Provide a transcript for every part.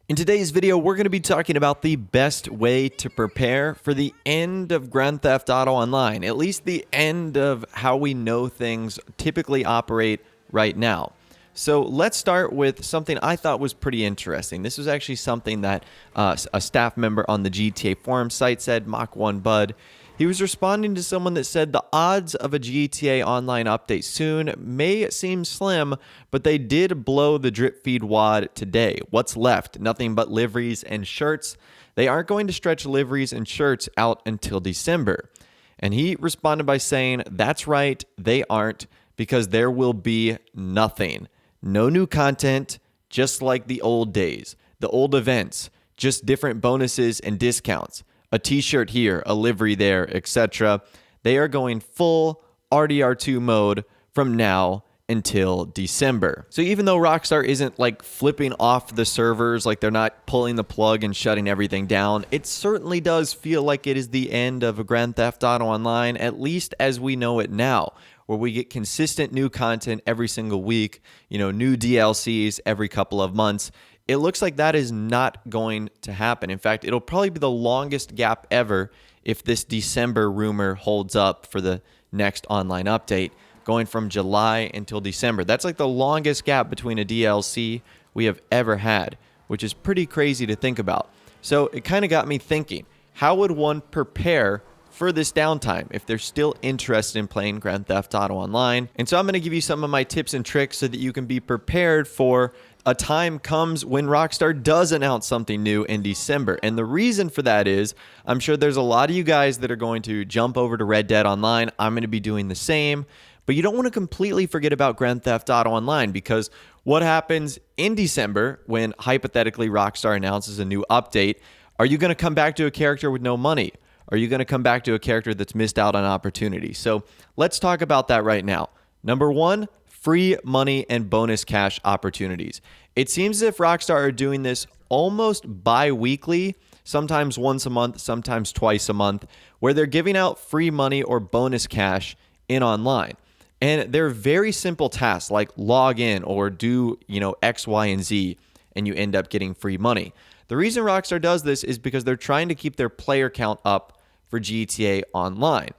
In today's video, we're going to be talking about the best way to prepare for the end of Grand Theft Auto Online, at least the end of how we know things typically operate right now. So let's start with something I thought was pretty interesting. This was actually something that a staff member on the GTA forum site said, Mach1 Bud. He was responding to someone that said the odds of a GTA Online update soon may seem slim, but they did blow the drip feed wad today. What's left? Nothing but liveries and shirts. They aren't going to stretch liveries and shirts out until December. And he responded by saying, that's right, they aren't, because there will be nothing. No new content, just like the old days, the old events, just different bonuses and discounts. A t-shirt here, a livery there, etc. They are going full RDR2 mode from now until December. So even though Rockstar isn't like flipping off the servers, like they're not pulling the plug and shutting everything down, it certainly does feel like it is the end of a Grand Theft Auto Online, at least as we know it now, where we get consistent new content every single week, new DLCs every couple of months. It looks like that is not going to happen. In fact, it'll probably be the longest gap ever if this December rumor holds up for the next online update, going from July until December. That's like the longest gap between a DLC we have ever had, which is pretty crazy to think about. So it kind of got me thinking, how would one prepare for this downtime if they're still interested in playing Grand Theft Auto Online? And so I'm going to give you some of my tips and tricks so that you can be prepared for a time comes when Rockstar does announce something new in December. And the reason for that is, I'm sure there's a lot of you guys that are going to jump over to Red Dead Online. I'm going to be doing the same. But you don't want to completely forget about Grand Theft Auto Online, because what happens in December when hypothetically Rockstar announces a new update? Are you going to come back to a character with no money? Are you going to come back to a character that's missed out on opportunity? So let's talk about that right now. Number one, free money and bonus cash opportunities. It seems as if Rockstar are doing this almost bi-weekly, sometimes once a month, sometimes twice a month, where they're giving out free money or bonus cash in online. And they're very simple tasks like log in or do, X, Y, and Z, and you end up getting free money. The reason Rockstar does this is because they're trying to keep their player count up for GTA Online.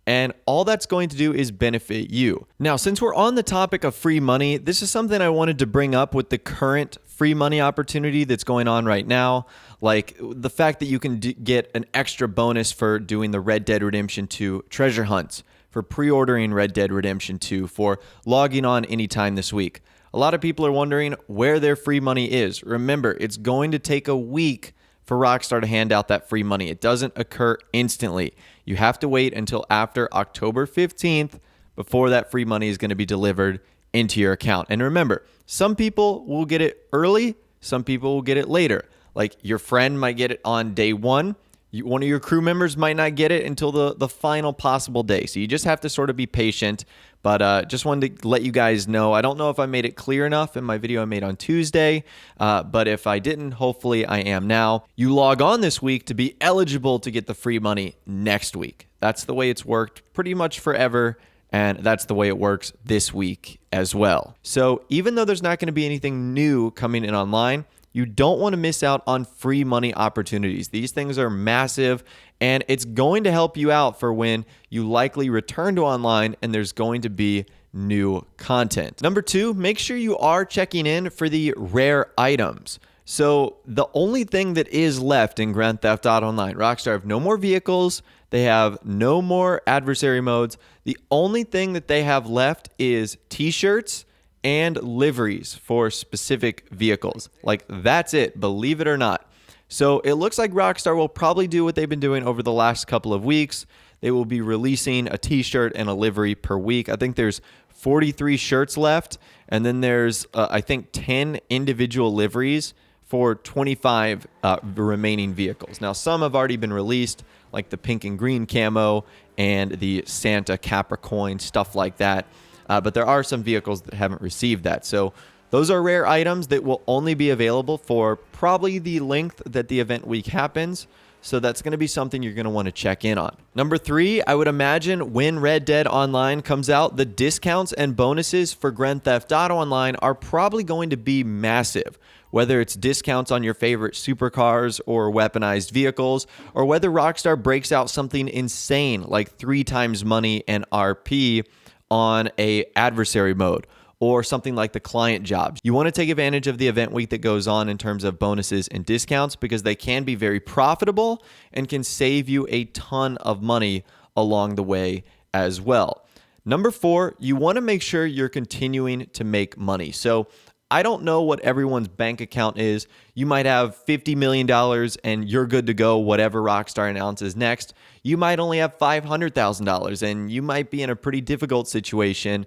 And all that's going to do is benefit you. Now, since we're on the topic of free money, this is something I wanted to bring up with the current free money opportunity that's going on right now. Like the fact that you can get an extra bonus for doing the Red Dead Redemption 2 treasure hunts, for pre-ordering Red Dead Redemption 2, for logging on anytime this week. A lot of people are wondering where their free money is. Remember, it's going to take a week for Rockstar to hand out that free money. It doesn't occur instantly. You have to wait until after October 15th before that free money is going to be delivered into your account. And remember, some people will get it early, some people will get it later. Like your friend might get it on day one. One of your crew members might not get it until the final possible day. So you just have to sort of be patient. But just wanted to let you guys know. I don't know if I made it clear enough in my video I made on Tuesday. But if I didn't, hopefully I am now. You log on this week to be eligible to get the free money next week. That's the way it's worked pretty much forever. And that's the way it works this week as well. So even though there's not going to be anything new coming in online, you don't want to miss out on free money opportunities. These things are massive, and it's going to help you out for when you likely return to online and there's going to be new content. Number two, make sure you are checking in for the rare items. So the only thing that is left in Grand Theft Auto Online, Rockstar have no more vehicles. They have no more adversary modes. The only thing that they have left is t-shirts and liveries for specific vehicles. Like that's it, believe it or not. So it looks like Rockstar will probably do what they've been doing over the last couple of weeks. They will be releasing a t-shirt and a livery per week. I think there's 43 shirts left, and then there's I think 10 individual liveries for 25 remaining vehicles. Now some have already been released, like the pink and green camo and the Santa Capricorn, stuff like that. But there are some vehicles that haven't received that. So those are rare items that will only be available for probably the length that the event week happens. So that's going to be something you're going to want to check in on. Number three, I would imagine when Red Dead Online comes out, the discounts and bonuses for Grand Theft Auto Online are probably going to be massive. whether it's discounts on your favorite supercars or weaponized vehicles, or whether Rockstar breaks out something insane like 3 times money and RP on a adversary mode, or something like the client jobs. You want to take advantage of the event week that goes on in terms of bonuses and discounts, because they can be very profitable and can save you a ton of money along the way as well. Number 4, you want to make sure you're continuing to make money. So I don't know what everyone's bank account is. You might have $50 million and you're good to go, whatever Rockstar announces next. You might only have $500,000 and you might be in a pretty difficult situation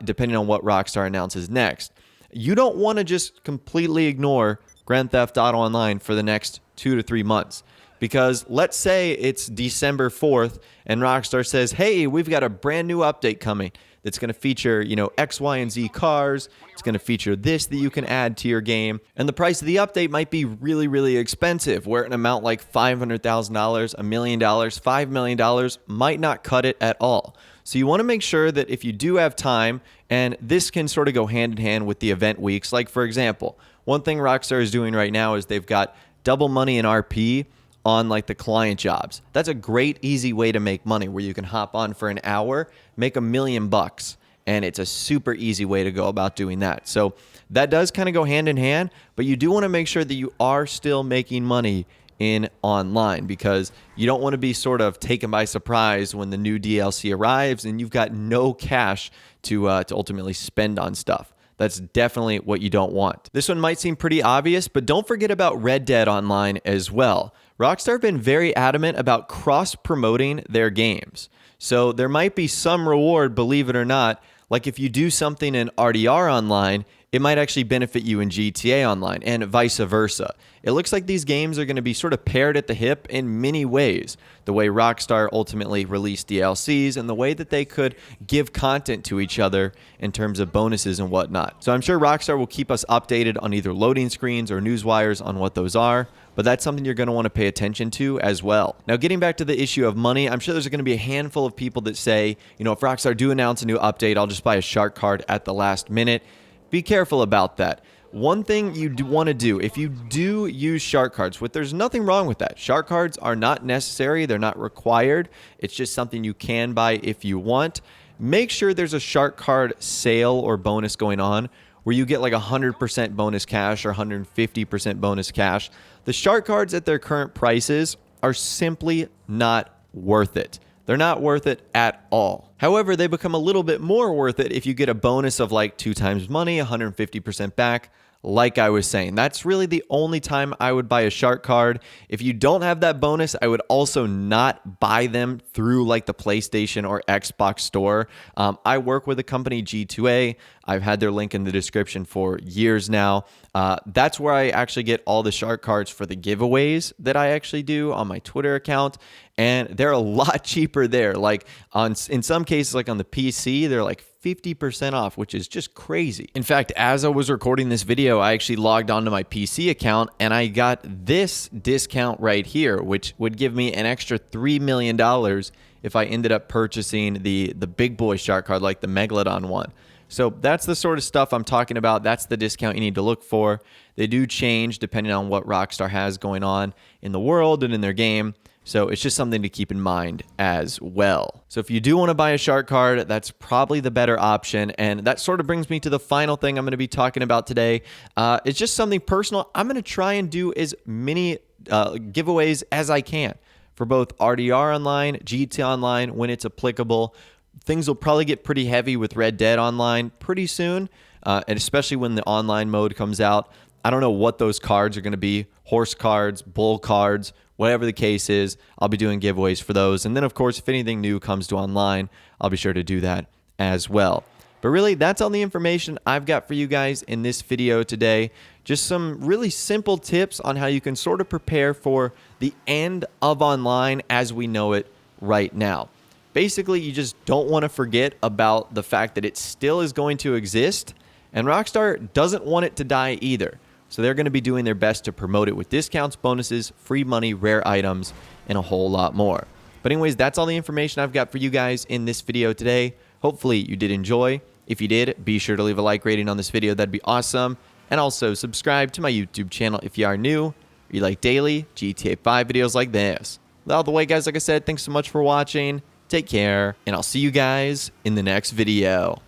depending on what Rockstar announces next. You don't want to just completely ignore Grand Theft Auto Online for the next 2 to 3 months. Because let's say it's December 4th and Rockstar says, hey, we've got a brand new update coming that's going to feature, X, Y, and Z cars. It's going to feature this that you can add to your game. And the price of the update might be really, really expensive, where an amount like $500,000, $1 million, $5 million might not cut it at all. So you want to make sure that if you do have time, and this can sort of go hand in hand with the event weeks. Like, for example, one thing Rockstar is doing right now is they've got double money in RP on like the client jobs. That's a great, easy way to make money, where you can hop on for an hour, make $1 million, and it's a super easy way to go about doing that. So that does kind of go hand in hand, but you do want to make sure that you are still making money in online, because you don't want to be sort of taken by surprise when the new DLC arrives and you've got no cash to ultimately spend on stuff. That's definitely what you don't want. This one might seem pretty obvious, but don't forget about Red Dead Online as well. Rockstar have been very adamant about cross-promoting their games. So there might be some reward, believe it or not. Like if you do something in RDR Online, it might actually benefit you in GTA Online, and vice versa. It looks like these games are going to be sort of paired at the hip in many ways. The way Rockstar ultimately released DLCs and the way that they could give content to each other in terms of bonuses and whatnot. So I'm sure Rockstar will keep us updated on either loading screens or news wires on what those are, but that's something you're going to want to pay attention to as well. Now, getting back to the issue of money, I'm sure there's going to be a handful of people that say, if Rockstar do announce a new update, I'll just buy a shark card at the last minute. Be careful about that. One thing you do want to do, if you do use shark cards, there's nothing wrong with that. Shark cards are not necessary. They're not required. It's just something you can buy if you want. Make sure there's a shark card sale or bonus going on where you get like 100% bonus cash or 150% bonus cash. The shark cards at their current prices are simply not worth it. They're not worth it at all. However, they become a little bit more worth it if you get a bonus of like 2 times money, 150% back. Like I was saying, that's really the only time I would buy a shark card. If you don't have that bonus, I would also not buy them through like the PlayStation or Xbox store. I work with a company, G2A. I've had their link in the description for years now. That's where I actually get all the shark cards for the giveaways that I actually do on my Twitter account. And they're a lot cheaper there. Like in some cases, like on the PC, they're like 50% off, which is just crazy. In fact, as I was recording this video, I actually logged onto my PC account and I got this discount right here, which would give me an extra $3 million if I ended up purchasing the big boy shark card, like the Megalodon one. So that's the sort of stuff I'm talking about. That's the discount you need to look for. They do change depending on what Rockstar has going on in the world and in their game. So it's just something to keep in mind as well. So if you do want to buy a shark card, that's probably the better option. And that sort of brings me to the final thing I'm going to be talking about today. It's just something personal. I'm going to try and do as many giveaways as I can for both RDR Online, GTA Online when it's applicable. Things will probably get pretty heavy with Red Dead Online pretty soon, and especially when the online mode comes out. I don't know what those cards are going to be, horse cards, bull cards, whatever the case is. I'll be doing giveaways for those. And then, of course, if anything new comes to online, I'll be sure to do that as well. But really, that's all the information I've got for you guys in this video today. Just some really simple tips on how you can sort of prepare for the end of online as we know it right now. Basically, you just don't want to forget about the fact that it still is going to exist, and Rockstar doesn't want it to die either. So they're going to be doing their best to promote it with discounts, bonuses, free money, rare items, and a whole lot more. But anyways, that's all the information I've got for you guys in this video today. Hopefully you did enjoy. If you did, be sure to leave a like rating on this video. That'd be awesome. And also subscribe to my YouTube channel if you are new, or you like daily GTA 5 videos like this. Out of the way, guys, like I said, thanks so much for watching. Take care, and I'll see you guys in the next video.